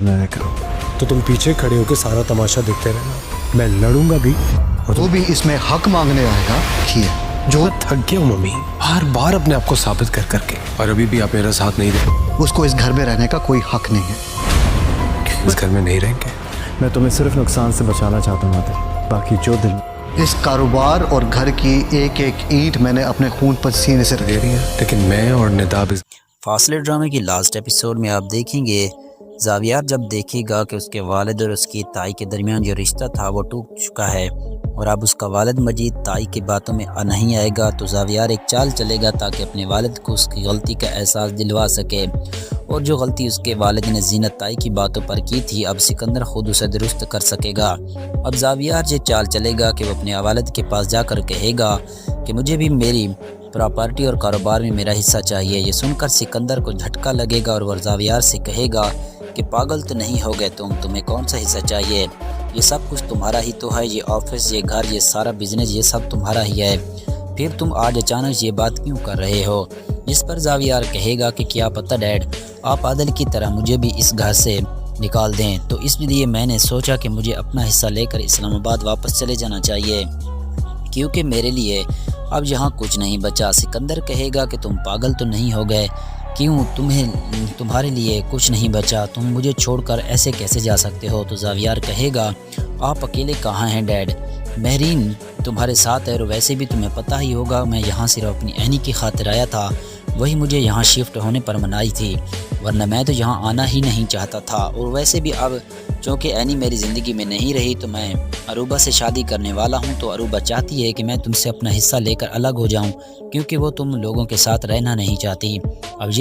बनाया करो। तो तुम पीछे खड़े होकर सारा तमाशा देखते रहना, मैं लड़ूंगा भी। और वो भी इसमें हक मांगने आएगा कि जो थक गया हूँ मम्मी, बार बार अपने आप को साबित कर करके, और अभी भी आप मेरा साथ नहीं दे। उसको इस घर में रहने का कोई हक नहीं है। इस घर में नहीं रहेंगे। मैं तुम्हें सिर्फ नुकसान से बचाना चाहता हूँ आदिल, बाकी जो दिल। इस कारोबार और घर की एक एक ईंट मैंने अपने खून पसीने से दे रही है, लेकिन मैं और निदाब फासले ड्रामे की लास्ट एपिसोड में आप देखेंगे ज़ावियार जब देखेगा कि उसके वालिद और उसकी ताई के दरमियान जो रिश्ता था वो टूट चुका है और अब उसका वालिद मजीद ताई की बातों में नहीं आएगा, तो ज़ावियार एक चाल चलेगा ताकि अपने वालिद को उसकी गलती का एहसास दिलवा सके। और जो गलती उसके वालिद ने ज़ीनत ताई की बातों पर की थी, अब सिकंदर खुद उसे दुरुस्त कर सकेगा। अब ज़ावियार ये चाल चलेगा कि वो अपने वालिद के पास जाकर कहेगा कि मुझे भी मेरी प्रॉपर्टी और कारोबार में मेरा हिस्सा चाहिए। ये सुनकर सिकंदर को झटका लगेगा और वह ज़ावियार से कहेगा कि पागल तो नहीं हो गए तुम्हें कौन सा हिस्सा चाहिए? ये सब कुछ तुम्हारा ही तो है, ये ऑफिस, ये घर, ये सारा बिजनेस, ये सब तुम्हारा ही है, फिर तुम आज अचानक ये बात क्यों कर रहे हो? जिस पर ज़ावियार कहेगा कि क्या पता डैड, आप आदिल की तरह मुझे भी इस घर से निकाल दें, तो इसलिए मैंने सोचा कि मुझे अपना हिस्सा लेकर इस्लामाबाद वापस चले जाना चाहिए, क्योंकि मेरे लिए अब यहाँ कुछ नहीं बचा। सिकंदर कहेगा कि तुम पागल तो नहीं हो गए, क्यों तुम्हारे लिए कुछ नहीं बचा, तुम मुझे छोड़कर ऐसे कैसे जा सकते हो? तो ज़ावियार कहेगा आप अकेले कहाँ हैं डैड, महरीन तुम्हारे साथ है, और वैसे भी तुम्हें पता ही होगा मैं यहाँ सिर्फ अपनी ऐनी की खातिर आया था, वही मुझे यहाँ शिफ्ट होने पर मनाई थी, वरना मैं तो यहाँ आना ही नहीं चाहता था। और वैसे भी अब चूँकि ऐनी मेरी ज़िंदगी में नहीं रही तो मैं अरूबा से शादी करने वाला हूँ, तो अरूबा चाहती है कि मैं तुमसे अपना हिस्सा लेकर अलग हो जाऊँ, क्योंकि वो तुम लोगों के साथ रहना नहीं चाहती। अब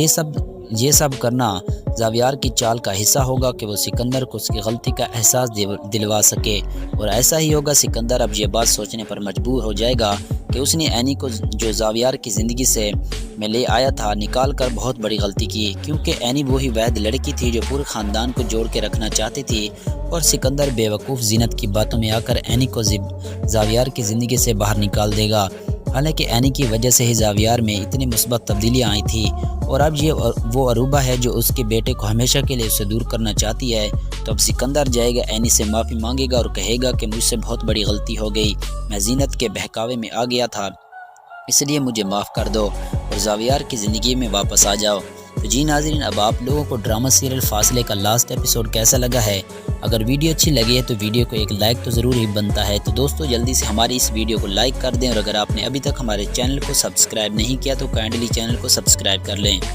ये सब करना ज़ावियार की चाल का हिस्सा होगा कि वो सिकंदर को उसकी गलती का एहसास दिलवा सके, और ऐसा ही होगा। सिकंदर अब ये बात सोचने पर मजबूर हो जाएगा कि उसने ऐनी को जो ज़ावियार की ज़िंदगी से मैं ले आया था निकाल कर बहुत बड़ी गलती की, क्योंकि ऐनी वही वैध लड़की थी जो पूरे ख़ानदान को जोड़ के रखना चाहती थी, और सिकंदर बेवकूफ़ ज़ीनत की बातों में आकर ऐनी को ज़ावियार की ज़िंदगी से बाहर निकाल देगा। हालांकि ऐनी की वजह से ही ज़ावियार में इतनी मुस्बत तब्दीलियाँ आई थी, और अब ये वो अरूबा है जो उसके बेटे को हमेशा के लिए उससे दूर करना चाहती है। तो अब सिकंदर जाएगा, ऐनी से माफ़ी मांगेगा और कहेगा कि मुझसे बहुत बड़ी गलती हो गई, मैं ज़ीनत के बहकावे में आ गया था, इसलिए मुझे माफ़ कर दो और ज़ावियार की ज़िंदगी में वापस आ जाओ। तो जी नाज़रीन, अब आप लोगों को ड्रामा सीरियल फासले का लास्ट एपिसोड कैसा लगा है? अगर वीडियो अच्छी लगी है तो वीडियो को एक लाइक तो ज़रूर ही बनता है। तो दोस्तों जल्दी से हमारी इस वीडियो को लाइक कर दें, और अगर आपने अभी तक हमारे चैनल को सब्सक्राइब नहीं किया तो काइंडली चैनल को सब्सक्राइब कर लें।